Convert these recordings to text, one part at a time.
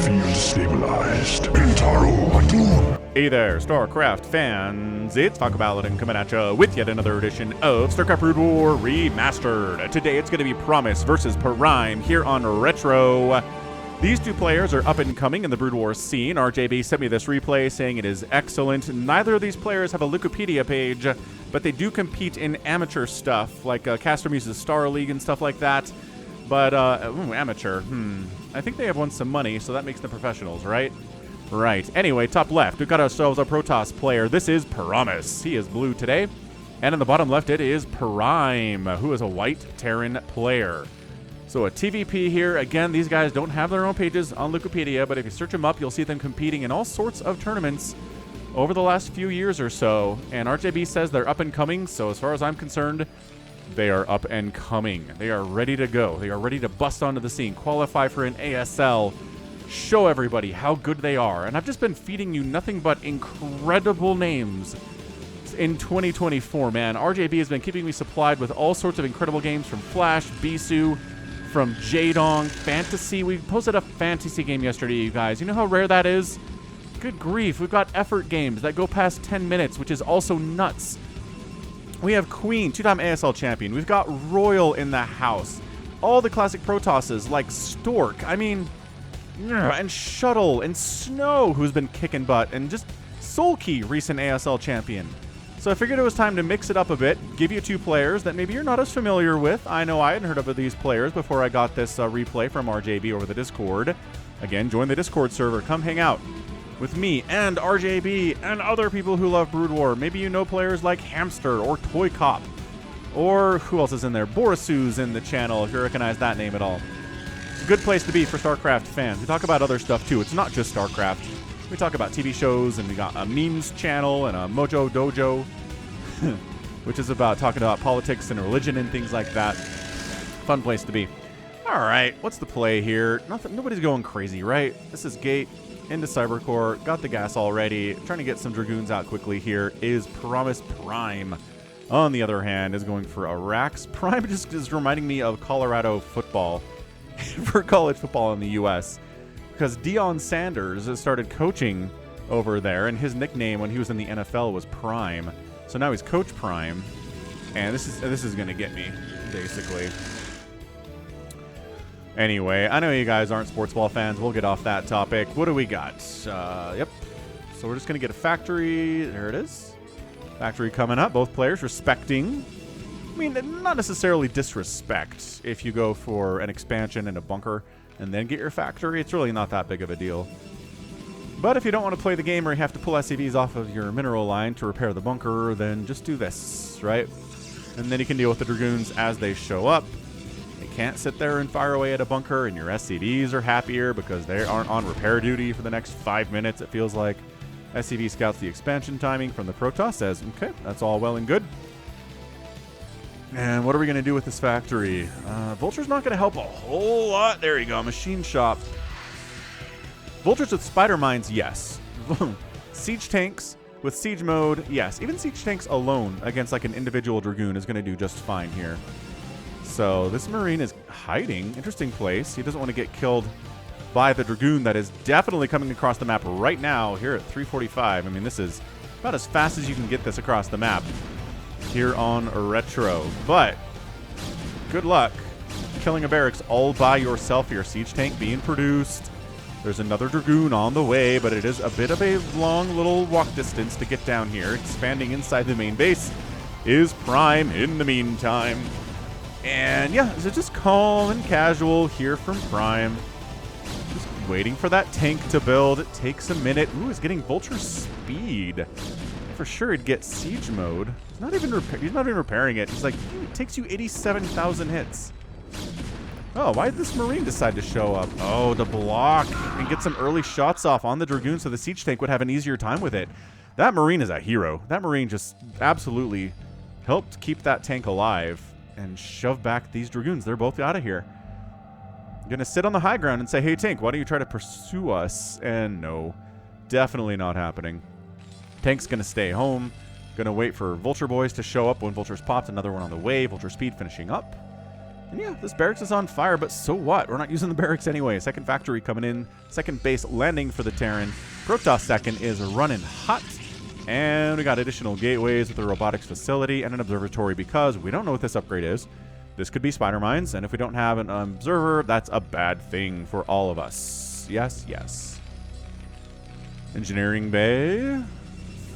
Field stabilized. Intaro Atun. Hey there, StarCraft fans. It's Falcon Paladin coming at you with yet another edition of StarCraft Brood War Remastered. Today it's going to be ProMise versus ProMise here on Retro. These two players are up and coming in the Brood War scene. RJB sent me this replay saying it is excellent. Neither of these players have a Wikipedia page, but they do compete in amateur stuff, like Caster uses Star League and stuff like that. But, amateur, I think they have won some money, so that makes them professionals, right? Right. Anyway, top left, we've got ourselves a Protoss player. This is ProMise. He is blue today. And in the bottom left, it is Prime, who is a white Terran player. So a TVP here. Again, these guys don't have their own pages on Wikipedia, but if you search them up, you'll see them competing in all sorts of tournaments over the last few years or so. And RJB says they're up and coming, so as far as I'm concerned, they are up and coming. They are ready to go. They are ready to bust onto the scene, qualify for an ASL, show everybody how good they are. And I've just been feeding you nothing but incredible names in 2024, man. RJB has been keeping me supplied with all sorts of incredible games from Flash, Bisu, from Jadong, Fantasy. We posted a fantasy game yesterday, you guys. You know how rare that is? Good grief. We've got effort games that go past 10 minutes, which is also nuts. We have Queen, two-time ASL champion. We've got Royal in the house. All the classic Protosses like Stork. I mean, and Shuttle and Snow, who's been kicking butt, and just Soulkey, recent ASL champion. So I figured it was time to mix it up a bit, give you two players that maybe you're not as familiar with. I know I hadn't heard of these players before I got this replay from RJB over the Discord. Again, join the Discord server. Come hang out with me and RJB and other people who love Brood War. Maybe you know players like Hamster or Toy Cop. Or who else is in there? Borisu's in the channel, if you recognize that name at all. It's a good place to be for StarCraft fans. We talk about other stuff too. It's not just StarCraft. We talk about TV shows, and we got a memes channel and a Mojo Dojo, which is about talking about politics and religion and things like that. Fun place to be. All right, what's the play here? Nothing. Nobody's going crazy, right? This is Gate into Cybercore. Got the gas already. Trying to get some Dragoons out quickly here is ProMise Prime. On the other hand, is going for Arax. Prime just is reminding me of Colorado football for college football in the U.S., because Deion Sanders has started coaching over there, and his nickname when he was in the NFL was Prime. So now he's Coach Prime, and this is gonna get me, basically. Anyway, I know you guys aren't sports ball fans. We'll get off that topic. What do we got? Yep. So we're just gonna get a factory. There it is. Factory coming up. Both players respecting. I mean, not necessarily disrespect if you go for an expansion and a bunker and then get your factory. It's really not that big of a deal. But if you don't want to play the game or you have to pull SCVs off of your mineral line to repair the bunker, then just do this, right? And then you can deal with the Dragoons as they show up. They can't sit there and fire away at a bunker, and your SCVs are happier because they aren't on repair duty for the next 5 minutes, it feels like. SCV scouts the expansion timing from the Protoss, says, okay, that's all well and good. And what are we going to do with this factory? Vulture's not going to help a whole lot. There you go, machine shop. Vultures with spider mines, yes. Siege tanks with siege mode, yes. Even siege tanks alone against like an individual Dragoon is going to do just fine here. So this Marine is hiding. Interesting place. He doesn't want to get killed by the Dragoon that is definitely coming across the map right now here at 3:45. I mean, this is about as fast as you can get this across the map here on Retro. But good luck killing a barracks all by yourself. Your siege tank being produced. There's another Dragoon on the way, but it is a bit of a long little walk distance to get down here. Expanding inside the main base is Prime in the meantime. And yeah, it's just calm and casual here from Prime. Just waiting for that tank to build. It takes a minute. Ooh, he's getting Vulture speed. For sure he'd get siege mode. He's not even repairing it. He's like, it takes you 87,000 hits. Oh, why did this Marine decide to show up? Oh, to block and get some early shots off on the Dragoon so the siege tank would have an easier time with it. That Marine is a hero. That Marine just absolutely helped keep that tank alive and shove back these Dragoons. They're both out of here. Gonna sit on the high ground and say, hey tank, why don't you try to pursue us? And no, definitely not happening. Tank's gonna stay home. Gonna wait for Vulture boys to show up when Vulture's popped. Another one on the way. Vulture speed finishing up. And yeah, this barracks is on fire, but so what? We're not using the barracks anyway. Second factory coming in. Second base landing for the Terran. Protoss second is running hot. And we got additional gateways with the robotics facility and an observatory because we don't know what this upgrade is. This could be spider mines, and if we don't have an observer, that's a bad thing for all of us. Yes, yes. Engineering bay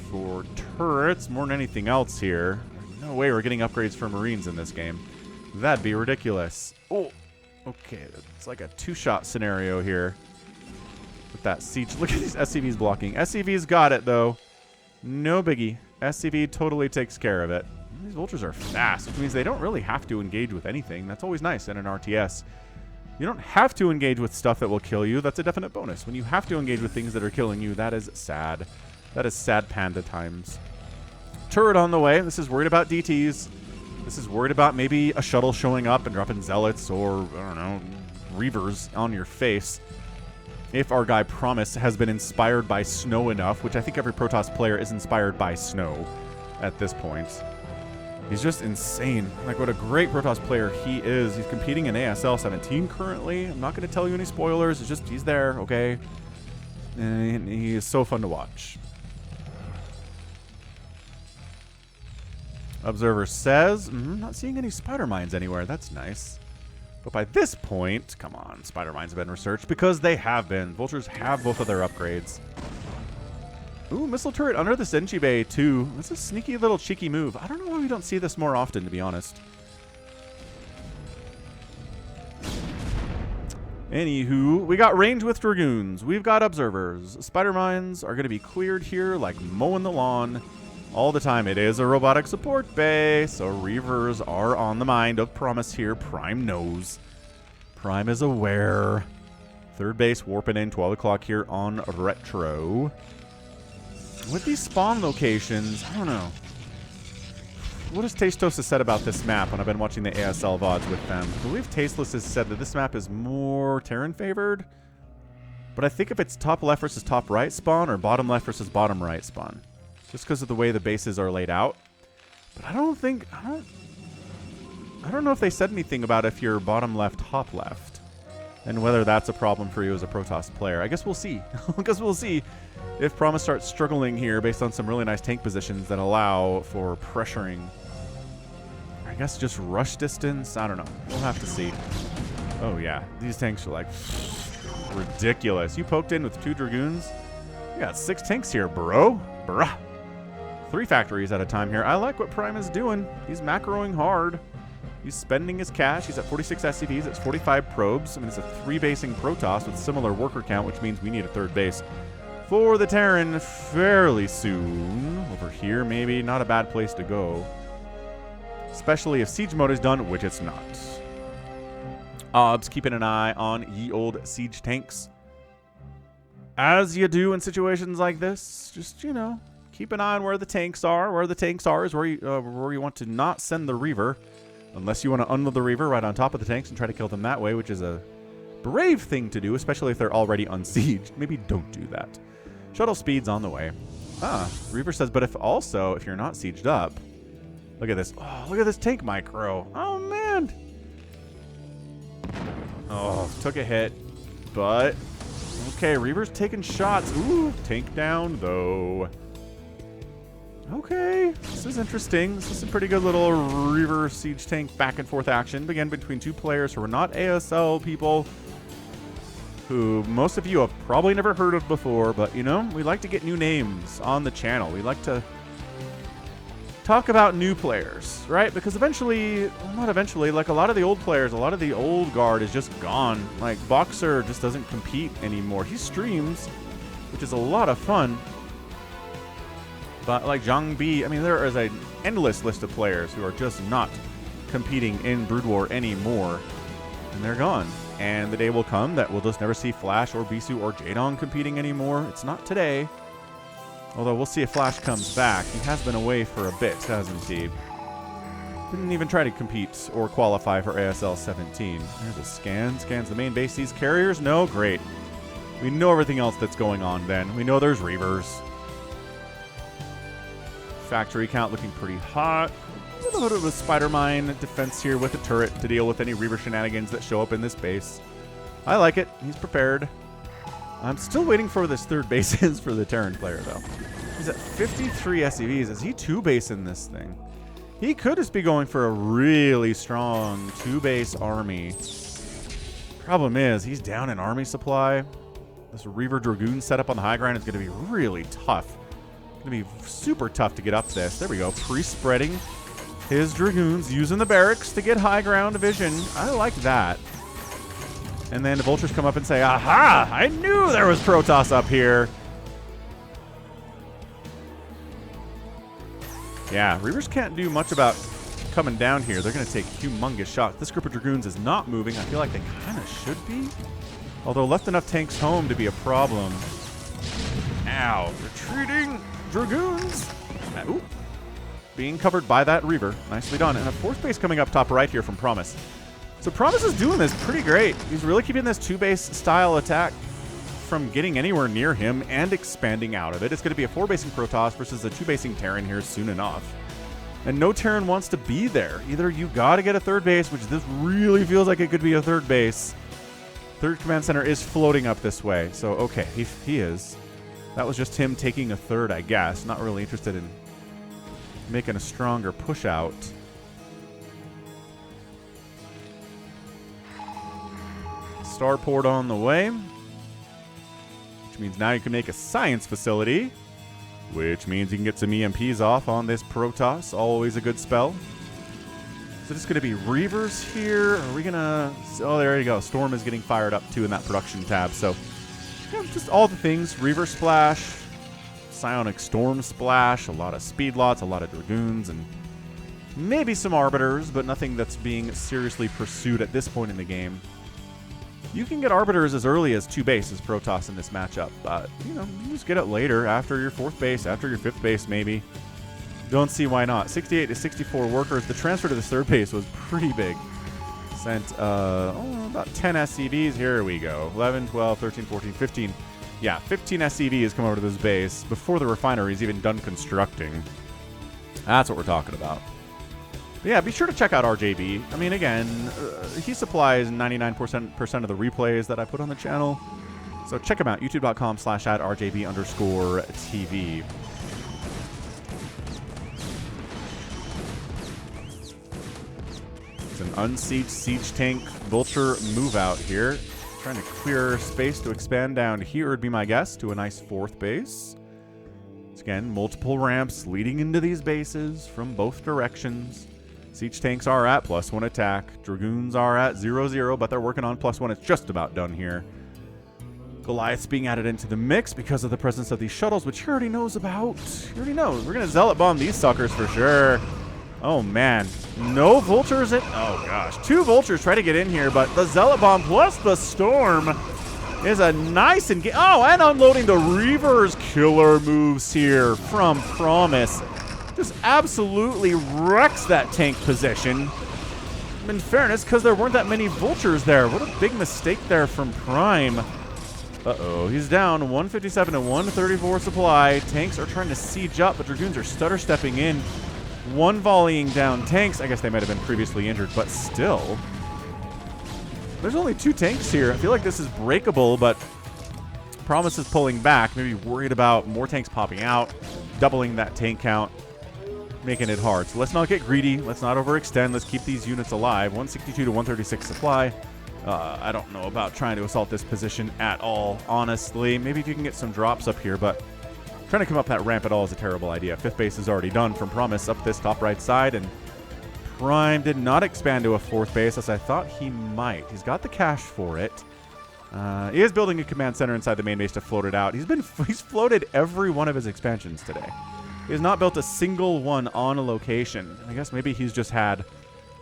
for turrets, more than anything else here. No way we're getting upgrades for Marines in this game. That'd be ridiculous. Oh, okay. It's like a two-shot scenario here with that siege. Look at these SCVs blocking. SCV's got it, though. No biggie. SCV totally takes care of it. These vultures are fast, which means they don't really have to engage with anything. That's always nice in an RTS. You don't have to engage with stuff that will kill you. That's a definite bonus. When you have to engage with things that are killing you, that is sad. That is sad panda times. Turret on the way. This is worried about DTs. This is worried about maybe a shuttle showing up and dropping zealots or, I don't know, reavers on your face. If our guy ProMise has been inspired by snow enough, which I think every Protoss player is inspired by snow at this point. He's just insane. Like, what a great Protoss player he is. He's competing in ASL 17 currently. I'm not going to tell you any spoilers. It's just he's there, okay? And he is so fun to watch. Observer says, not seeing any spider mines anywhere. That's nice. But by this point, come on, spider mines have been researched because they have been. Vultures have both of their upgrades. Ooh, missile turret under the Senchi Bay, too. That's a sneaky little cheeky move. I don't know why we don't see this more often, to be honest. Anywho, we got range with Dragoons. We've got observers. Spider mines are going to be cleared here like mowing the lawn all the time. It is a robotic support bay, so Reavers are on the mind of ProMise here. Prime knows. Prime is aware. Third base warping in 12 o'clock here on Retro. With these spawn locations, I don't know. What has Tasteless has said about this map when I've been watching the ASL VODs with them? I believe Tasteless has said that this map is more Terran favored. But I think if it's top left versus top right spawn or bottom left versus bottom right spawn. Just because of the way the bases are laid out. But I don't know if they said anything about if you're bottom left, top left. And whether that's a problem for you as a Protoss player. I guess we'll see. I guess we'll see if ProMise starts struggling here based on some really nice tank positions that allow for pressuring. I guess just rush distance? I don't know. We'll have to see. Oh yeah, these tanks are like ridiculous. You poked in with 2 Dragoons? You got 6 tanks here, bro. Bruh. 3 factories at a time here. I like what Prime is doing. He's macroing hard. He's spending his cash. He's at 46 SCVs. It's 45 probes. I mean, it's a 3-basing Protoss with similar worker count, which means we need a 3rd base for the Terran fairly soon. Over here, maybe. Not a bad place to go. Especially if siege mode is done, which it's not. Obs keeping an eye on ye old siege tanks. As you do in situations like this, just, you know, keep an eye on where the tanks are. Where the tanks are is where you want to not send the Reaver. Unless you want to unload the Reaver right on top of the tanks and try to kill them that way, which is a brave thing to do, especially if they're already unsieged. Maybe don't do that. Shuttle speed's on the way. Reaver says, but if you're not sieged up. Look at this. Oh, look at this tank micro. Oh, man. Oh, took a hit. But, okay, Reaver's taking shots. Ooh, tank down, though. Okay, this is interesting. This is a pretty good little Reaver siege tank back and forth action. Again, between 2 players who are not ASL people, who most of you have probably never heard of before, but, you know, we like to get new names on the channel. We like to talk about new players, right? Because eventually, well, not eventually, like a lot of the old players, a lot of the old guard is just gone. Like, Boxer just doesn't compete anymore. He streams, which is a lot of fun. But like Zhang Bi, I mean, there is an endless list of players who are just not competing in Brood War anymore. And they're gone. And the day will come that we'll just never see Flash or Bisu or Jaedong competing anymore. It's not today. Although we'll see if Flash comes back. He has been away for a bit, hasn't he? Didn't even try to compete or qualify for ASL 17. There's a scan. Scans the main base. These carriers? No? Great. We know everything else that's going on then. We know there's Reavers. Factory count looking pretty hot. a little bit of a spider mine defense here with a turret to deal with any Reaver shenanigans that show up in this base. I like it. He's prepared. I'm still waiting for this third bases for the Terran player, though. He's at 53 SCVs. Is he two-base in this thing? He could just be going for a really strong two-base army. Problem is, he's down in army supply. This Reaver Dragoon setup on the high ground is going to be really tough. Going to be super tough to get up this. There we go. Pre-spreading his Dragoons, using the barracks to get high ground vision. I like that. And then the Vultures come up and say, aha! I knew there was Protoss up here. Yeah, Reavers can't do much about coming down here. They're going to take humongous shots. This group of Dragoons is not moving. I feel like they kind of should be. Although left enough tanks home to be a problem. Ow. Retreating Dragoons. Ooh. Being covered by that Reaver. Nicely done. And a fourth base coming up top right here from ProMise. So ProMise is doing this pretty great. He's really keeping this two-base style attack from getting anywhere near him and expanding out of it. It's going to be a four-basing Protoss versus a two-basing Terran here soon enough. And no Terran wants to be there. Either you got to get a third base, which this really feels like it could be a third base. Third command center is floating up this way. So, okay, he is. That was just him taking a third, I guess. Not really interested in making a stronger push out. Starport on the way, which means now you can make a science facility, which means you can get some EMPs off on this Protoss. Always a good spell. So just going to be Reavers here. Are we going to... Oh, there you go. Storm is getting fired up, too, in that production tab. So, yeah, just all the things. Reaver Splash, Psionic Storm Splash, a lot of speed lots, a lot of Dragoons, and maybe some Arbiters, but nothing that's being seriously pursued at this point in the game. You can get Arbiters as early as two bases Protoss in this matchup, but, you know, you just get it later, after your fourth base, after your fifth base, maybe. Don't see why not. 68 to 64 workers. The transfer to the third base was pretty big. Sent about 10 SCVs. Here we go. 11, 12, 13, 14, 15. Yeah, 15 SCVs come over to this base before the refinery is even done constructing. That's what we're talking about. But yeah, be sure to check out RJB. I mean, again, he supplies 99% of the replays that I put on the channel. So check him out. youtube.com/@RJB_TV. It's an unsieged siege tank Vulture move out here. Trying to clear space to expand down here would be my guess to a nice fourth base. It's again, multiple ramps leading into these bases from both directions. Siege tanks are at +1 attack. Dragoons are at 0-0, but they're working on +1. It's just about done here. Goliath's being added into the mix because of the presence of these shuttles, which he already knows about. He already knows. We're going to Zealot bomb these suckers for sure. Oh, man. No Vultures in... Oh, gosh. 2 Vultures try to get in here, but the Zealot bomb plus the Storm is a nice... and unloading the Reaver's killer moves here from ProMise. Just absolutely wrecks that tank position. In fairness, because there weren't that many Vultures there. What a big mistake there from Prime. Uh-oh, he's down 157 to 134 supply. Tanks are trying to siege up, but Dragoons are stutter stepping in. One volleying down tanks. I guess they might have been previously injured, but still. There's only 2 tanks here. I feel like this is breakable, but ProMise is pulling back. Maybe worried about more tanks popping out, doubling that tank count, making it hard. So let's not get greedy. Let's not overextend. Let's keep these units alive. 162 to 136 supply. I don't know about trying to assault this position at all, honestly. Maybe if you can get some drops up here, but trying to come up that ramp at all is a terrible idea. Fifth base is already done from ProMise up this top right side, and Prime did not expand to a fourth base as I thought he might. He's got the cash for it. He is building a command center inside the main base to float it out. He's floated every one of his expansions today. He has not built a single one on a location. I guess maybe he's just had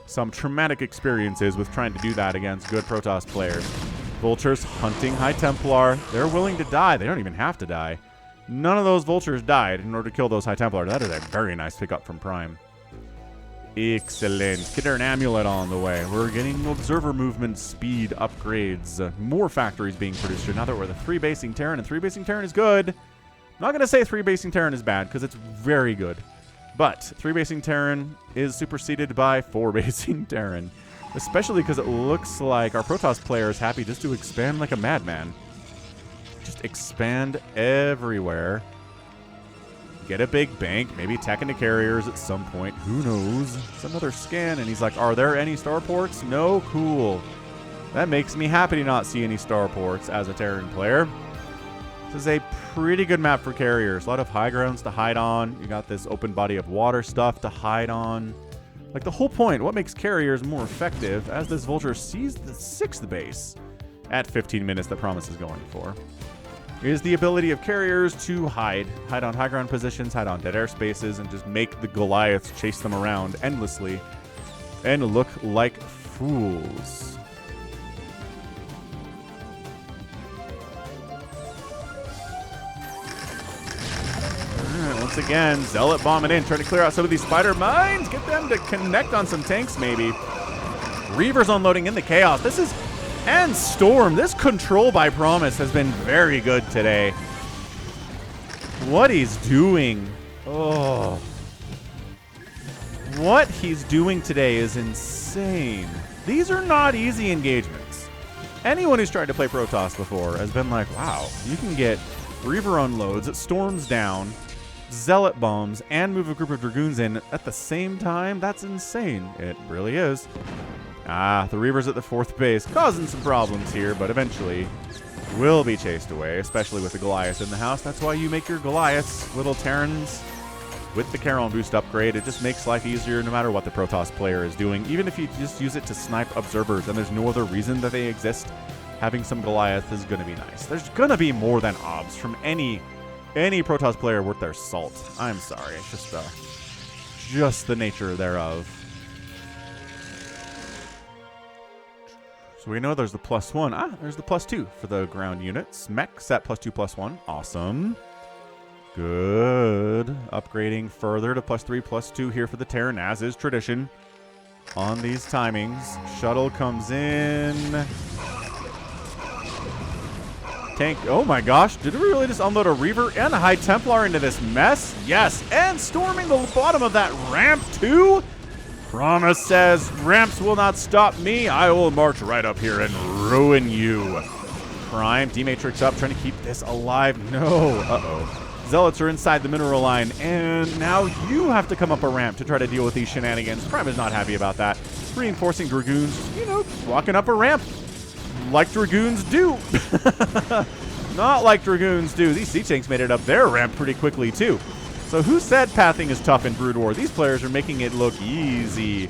some traumatic experiences with trying to do that against good Protoss players. Vultures hunting High Templar. They're willing to die. They don't even have to die. None of those Vultures died in order to kill those High Templar. That is a very nice pickup from Prime. Excellent. Get an amulet on the way. We're getting observer movement speed upgrades. More factories being produced here. Now that we're the 3-basing Terran, and 3-basing Terran is good. I'm not going to say 3-basing Terran is bad, because it's very good. But 3 basing Terran is superseded by 4 basing Terran. Especially because it looks like our Protoss player is happy just to expand like a madman. Just expand everywhere. Get a big bank, maybe tech into carriers at some point. Who knows? It's another scan, and he's like, are there any starports? No? Cool. That makes me happy to not see any starports as a Terran player. This is a pretty good map for carriers. A lot of high grounds to hide on. You got this open body of water stuff to hide on. Like the whole point, what makes carriers more effective as this Vulture sees the 6th base at 15 minutes that ProMise is going for, is the ability of carriers to hide on high ground positions, hide on dead air spaces, and just make the Goliaths chase them around endlessly and look like fools. Once again, Zealot bombing in, trying to clear out some of these spider mines, get them to connect on some tanks maybe. Reavers unloading in the chaos. And Storm. This control by ProMise has been very good today. What he's doing. Oh. What he's doing today is insane. These are not easy engagements. Anyone who's tried to play Protoss before has been like, wow, you can get Reaver unloads, it storms down, Zealot bombs, and move a group of Dragoons in at the same time. That's insane. It really is. The Reavers at the 4th base, causing some problems here, but eventually will be chased away, especially with the Goliaths in the house. That's why you make your Goliaths little Terrans with the Charon boost upgrade. It just makes life easier no matter what the Protoss player is doing. Even if you just use it to snipe observers and there's no other reason that they exist, having some Goliath is going to be nice. There's going to be more than obs from any Protoss player worth their salt. I'm sorry. It's just the nature thereof. So we know there's the +1. There's the +2 for the ground units. Mechs at +2/+1. Awesome. Good. Upgrading further to +3, +2 here for the Terran, as is tradition on these timings. Shuttle comes in. Tank. Oh my gosh. Did we really just unload a Reaver and a High Templar into this mess? Yes. And storming the bottom of that ramp too? ProMise says, ramps will not stop me. I will march right up here and ruin you. Prime, D-Matrix up, trying to keep this alive. No. Uh-oh. Zealots are inside the mineral line, and now you have to come up a ramp to try to deal with these shenanigans. Prime is not happy about that. Reinforcing Dragoons, walking up a ramp like Dragoons do. Not like Dragoons do. These Sea Tanks made it up their ramp pretty quickly, too. So who said pathing is tough in Brood War? These players are making it look easy.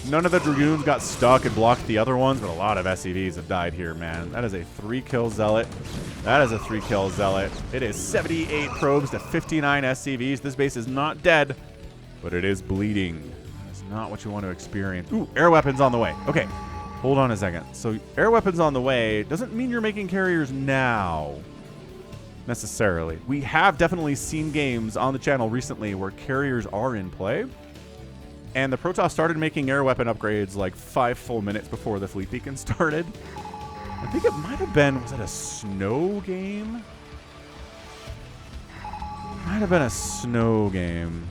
None of the Dragoons got stuck and blocked the other ones, but a lot of SCVs have died here, man. That is a 3-kill Zealot. That is a 3-kill Zealot. It is 78 probes to 59 SCVs. This base is not dead, but it is bleeding. That's not what you want to experience. Ooh, air weapons on the way. Okay, hold on a second. So air weapons on the way doesn't mean you're making carriers now. Necessarily. We have definitely seen games on the channel recently where carriers are in play, and the Protoss started making air weapon upgrades like 5 full minutes before the Fleet Beacon started. I think it might have been, was it a snow game? Might have been a snow game.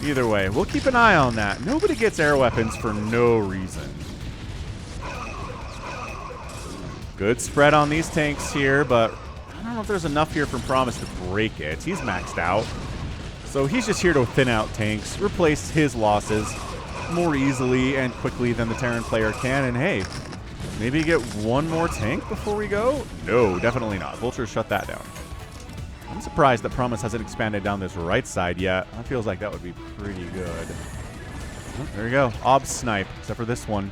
Either way, we'll keep an eye on that. Nobody gets air weapons for no reason. Good spread on these tanks here, but I don't know if there's enough here from ProMise to break it. He's maxed out. So he's just here to thin out tanks, replace his losses more easily and quickly than the Terran player can. And hey, maybe get one more tank before we go? No, definitely not. Vulture shut that down. I'm surprised that ProMise hasn't expanded down this right side yet. That feels like that would be pretty good. Oh, there you go. Ob snipe, except for this one.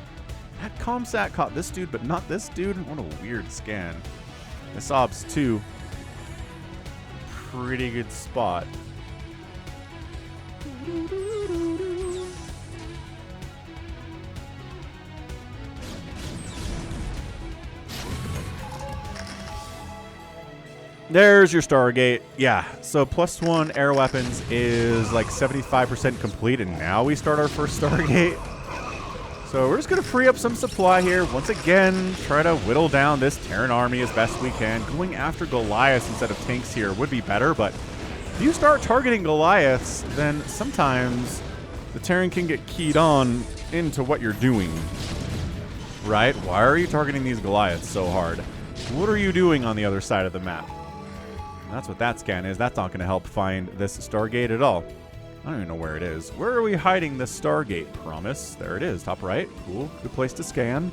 That Comsat caught this dude, but not this dude. What a weird scan. This Ob's 2. Pretty good spot. There's your Stargate. Yeah, so +1 air weapons is like 75% complete, and now we start our first Stargate. So we're just going to free up some supply here. Once again, try to whittle down this Terran army as best we can. Going after Goliaths instead of tanks here would be better, but If you start targeting Goliaths, then sometimes the Terran can get keyed on into what you're doing. Right? Why are you targeting these Goliaths so hard? What are you doing on the other side of the map? And that's what that scan is. That's not going to help find this Stargate at all. I don't even know where it is. Where are we hiding the Stargate? ProMise. There it is. Top right. Cool. Good place to scan.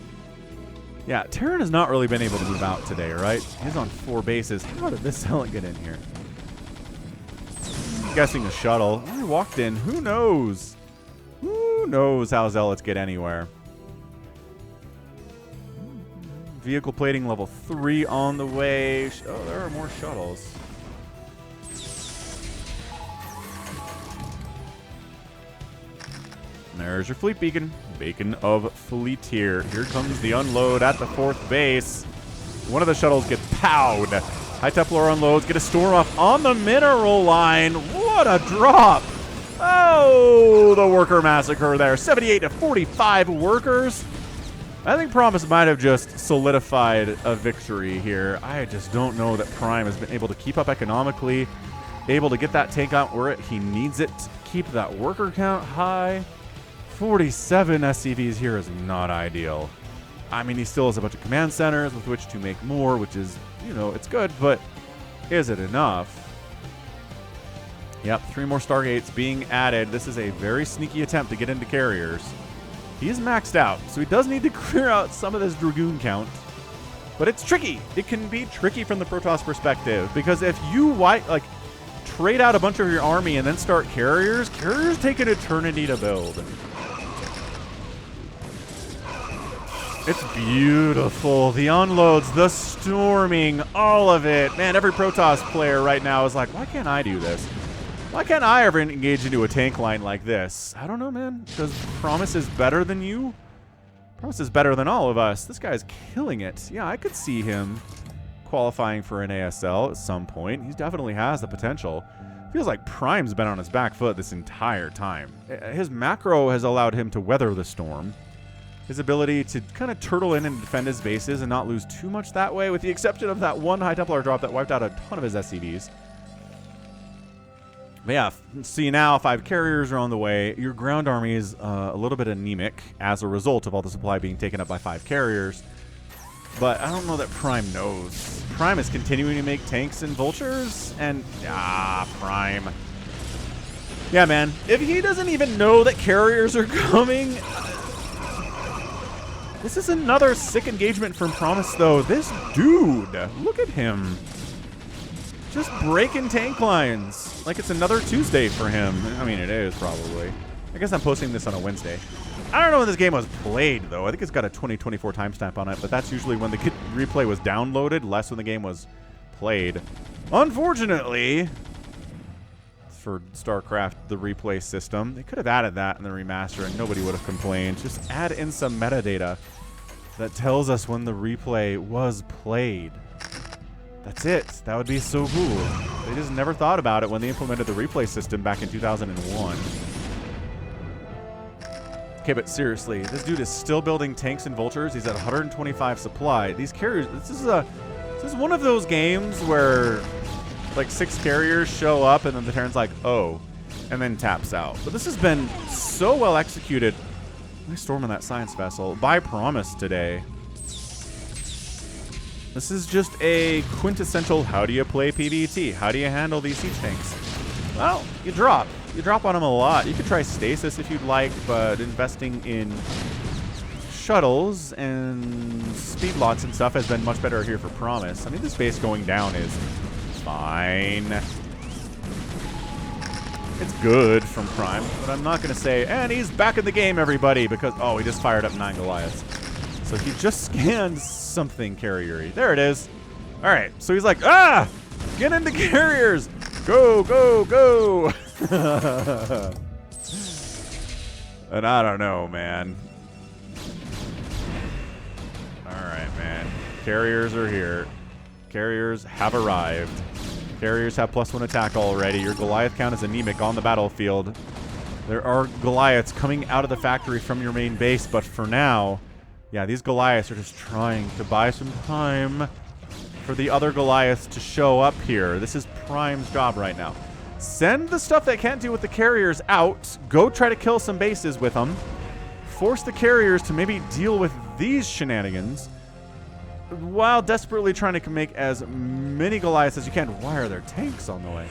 Yeah, Terran has not really been able to move out today, right? He's on 4 bases. How did this Zealot get in here? I'm guessing a shuttle. He walked in. Who knows? Who knows how Zealots get anywhere? Vehicle plating level 3 on the way. Oh, there are more shuttles. There's your fleet beacon. Beacon of fleet here. Here comes the unload at the 4th base. One of the shuttles gets powed. High Templar unloads. Get a storm off on the mineral line. What a drop. Oh, the worker massacre there. 78 to 45 workers. I think ProMise might have just solidified a victory here. I just don't know that Prime has been able to keep up economically, able to get that tank out where he needs it, keep that worker count high. 47 SCVs here is not ideal. I mean, he still has a bunch of command centers with which to make more, which is, you know, it's good, but is it enough? Yep, 3 more Stargates being added. This is a very sneaky attempt to get into carriers. He is maxed out, so he does need to clear out some of this Dragoon count. But it's tricky. It can be tricky from the Protoss perspective, because if you trade out a bunch of your army and then start carriers take an eternity to build. It's beautiful. The unloads, the storming, all of it. Man, every Protoss player right now is like, why can't I do this? Why can't I ever engage into a tank line like this? I don't know, man. Because ProMise is better than you? ProMise is better than all of us. This guy's killing it. Yeah, I could see him qualifying for an ASL at some point. He definitely has the potential. Feels like Prime's been on his back foot this entire time. His macro has allowed him to weather the storm. His ability to kind of turtle in and defend his bases and not lose too much that way, with the exception of that one High Templar drop that wiped out a ton of his SCVs. But yeah, see now 5 carriers are on the way. Your ground army is a little bit anemic as a result of all the supply being taken up by 5 carriers. But I don't know that Prime knows. Prime is continuing to make tanks and vultures, and Prime. Yeah, man, if he doesn't even know that carriers are coming, this is another sick engagement from ProMise, though. This dude, look at him. Just breaking tank lines like it's another Tuesday for him. I mean, it is probably. I guess I'm posting this on a Wednesday. I don't know when this game was played, though. I think it's got a 2024 timestamp on it, but that's usually when the replay was downloaded, less when the game was played. Unfortunately, for StarCraft, the replay system, they could have added that in the remaster and nobody would have complained. Just add in some metadata that tells us when the replay was played. That's it. That would be so cool. They just never thought about it when they implemented the replay system back in 2001. Okay, but seriously, this dude is still building tanks and vultures. He's at 125 supply. These carriers, this is one of those games where like 6 carriers show up and then the Terran's like, oh, and then taps out. But this has been so well executed. Nice storm on that science vessel by ProMise today. This is just a quintessential, how do you play PvT? How do you handle these siege tanks? Well, you drop. You drop on them a lot. You could try stasis if you'd like, but investing in shuttles and speed lots and stuff has been much better here for ProMise. I mean, this base going down is fine. It's good from Prime, but I'm not going to say, and he's back in the game, everybody, because, oh, he just fired up 9 Goliaths. So he just scanned something carrier-y. There it is. All right, so he's like, get into carriers. Go, go, go. And I don't know, man. All right, man. Carriers are here. Carriers have arrived. Carriers have +1 attack already. Your Goliath count is anemic on the battlefield. There are Goliaths coming out of the factory from your main base, but for now, yeah, these Goliaths are just trying to buy some time for the other Goliaths to show up here. This is Prime's job right now. Send the stuff that can't deal with the carriers out. Go try to kill some bases with them. Force the carriers to maybe deal with these shenanigans while desperately trying to make as many Goliaths as you can. Why are there tanks on the way?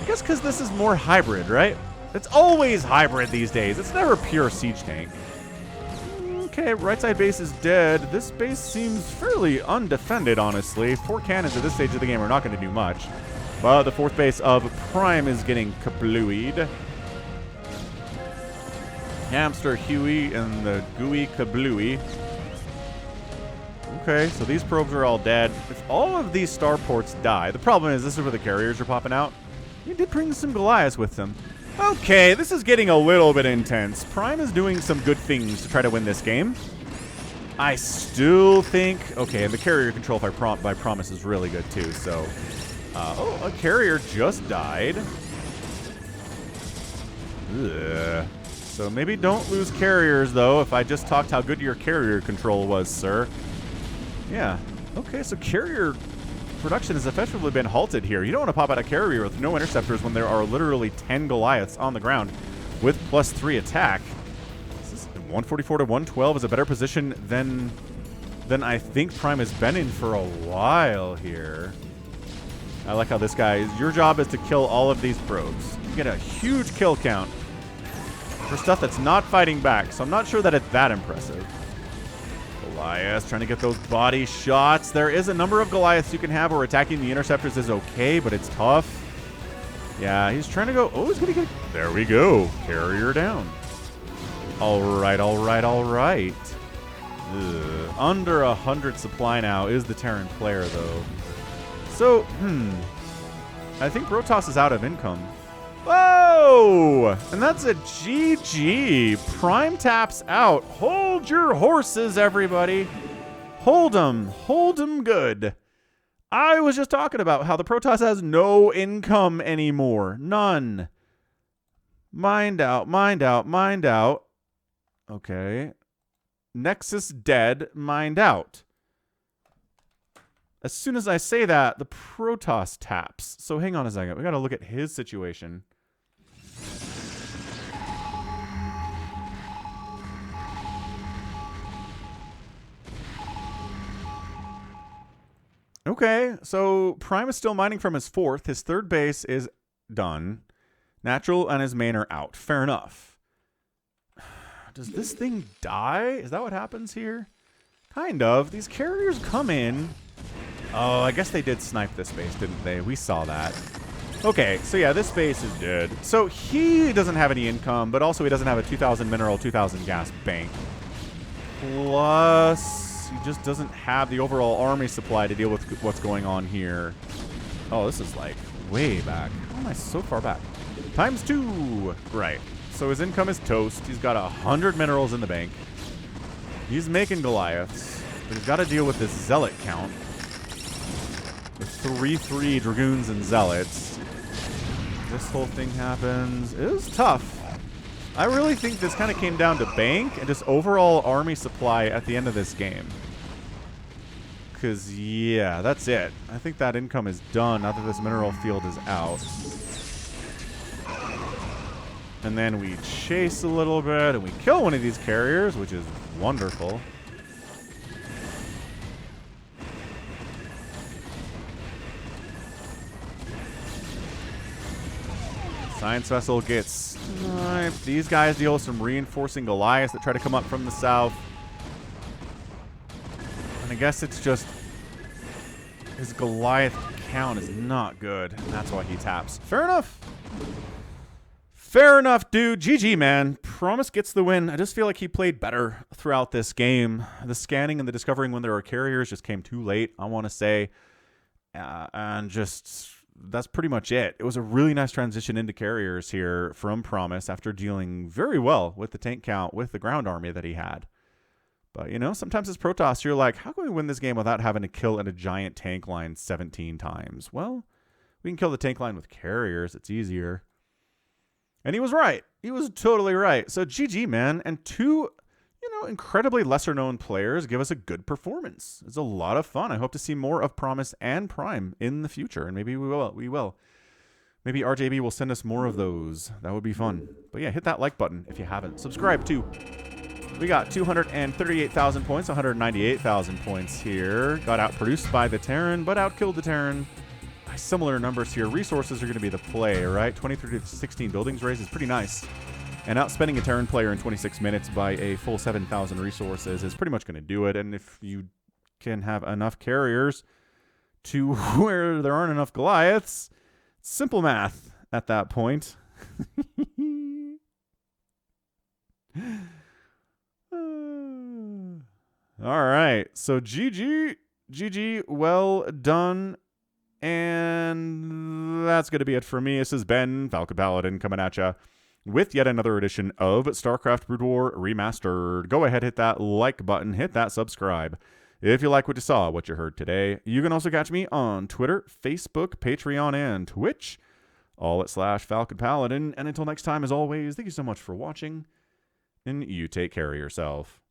I guess because this is more hybrid, right? It's always hybrid these days. It's never pure siege tank. Okay, right side base is dead. This base seems fairly undefended, honestly. 4 cannons at this stage of the game are not going to do much. But the 4th base of Prime is getting kablooied. Hamster Huey and the gooey kablooey. Okay, so these probes are all dead. If all of these starports die, the problem is this is where the carriers are popping out. You did bring some Goliaths with them. Okay, this is getting a little bit intense. Prime is doing some good things to try to win this game. I still think... Okay, and the carrier control by Promise is really good too, so... oh, a carrier just died. Ugh. So maybe don't lose carriers, though, if I just talked how good your carrier control was, sir. Yeah. Okay, so carrier production has effectively been halted here. You don't want to pop out a carrier with no interceptors when there are literally 10 Goliaths on the ground with +3 attack. This is 144 to 112 is a better position than I think Prime has been in for a while here. I like how this guy, your job is to kill all of these probes. You get a huge kill count for stuff that's not fighting back, so I'm not sure that it's that impressive. Goliaths trying to get those body shots. There is a number of Goliaths you can have where attacking the interceptors is okay, but it's tough. Yeah, he's trying to go. Oh, he's going to get. There we go. Carrier down. All right, all right, all right. Ugh. Under 100 supply now is the Terran player, though. So, I think Protoss is out of income. Whoa! And that's a GG. Prime taps out. Hold your horses, everybody. Hold them. Hold them good. I was just talking about how the Protoss has no income anymore. None. Mind out, mind out, mind out. Okay. Nexus dead, mind out. As soon as I say that, the Protoss taps. So hang on a second. We got to look at his situation. Okay, so Prime is still mining from his 4th. His 3rd base is done. Natural and his main are out. Fair enough. Does this thing die? Is that what happens here? Kind of. These carriers come in. Oh, I guess they did snipe this base, didn't they? We saw that. Okay, so yeah, this base is dead. So he doesn't have any income, but also he doesn't have a 2,000 mineral, 2,000 gas bank. Plus, he just doesn't have the overall army supply to deal with what's going on here. Oh, this is like way back. How am I so far back? ×2. Right. So his income is toast. He's got 100 minerals in the bank. He's making Goliaths, but he's got to deal with this zealot count. The 3/3 Dragoons and Zealots. This whole thing happens. It was tough. I really think this kind of came down to bank and just overall army supply at the end of this game. Because, yeah, that's it. I think that income is done now that this mineral field is out. And then we chase a little bit and we kill one of these carriers, which is wonderful. Science vessel gets sniped. These guys deal with some reinforcing Goliaths that try to come up from the south. And I guess it's just his Goliath count is not good. And that's why he taps. Fair enough. Fair enough, dude. GG, man. Promise gets the win. I just feel like he played better throughout this game. The scanning and the discovering when there are carriers just came too late, I want to say. And just... that's pretty much it. It was a really nice transition into carriers here from Promise after dealing very well with the tank count with the ground army that he had. But, you know, sometimes as Protoss, you're like, how can we win this game without having to kill in a giant tank line 17 times? Well, we can kill the tank line with carriers. It's easier. And he was right. He was totally right. So GG, man. And two, you know, incredibly lesser-known players give us a good performance. It's a lot of fun. I hope to see more of Promise and Prime in the future, and maybe we will. Maybe RJB will send us more of those. That would be fun. But yeah, hit that like button if you haven't. Subscribe too. We got 238,000 points, 198,000 points here. Got outproduced by the Terran, but outkilled the Terran by similar numbers here. Resources are going to be the play, right? 23 to 16 buildings raised is pretty nice. And outspending a Terran player in 26 minutes by a full 7,000 resources is pretty much going to do it. And if you can have enough carriers to where there aren't enough Goliaths, simple math at that point. All right. So GG, well done. And that's going to be it for me. This is Ben, Falcon Paladin, coming at ya with yet another edition of StarCraft Brood War Remastered. Go ahead, hit that like button, hit that subscribe. If you like what you saw, what you heard today, you can also catch me on Twitter, Facebook, Patreon, and Twitch, all at /Falcon Paladin. And until next time, as always, thank you so much for watching, and you take care of yourself.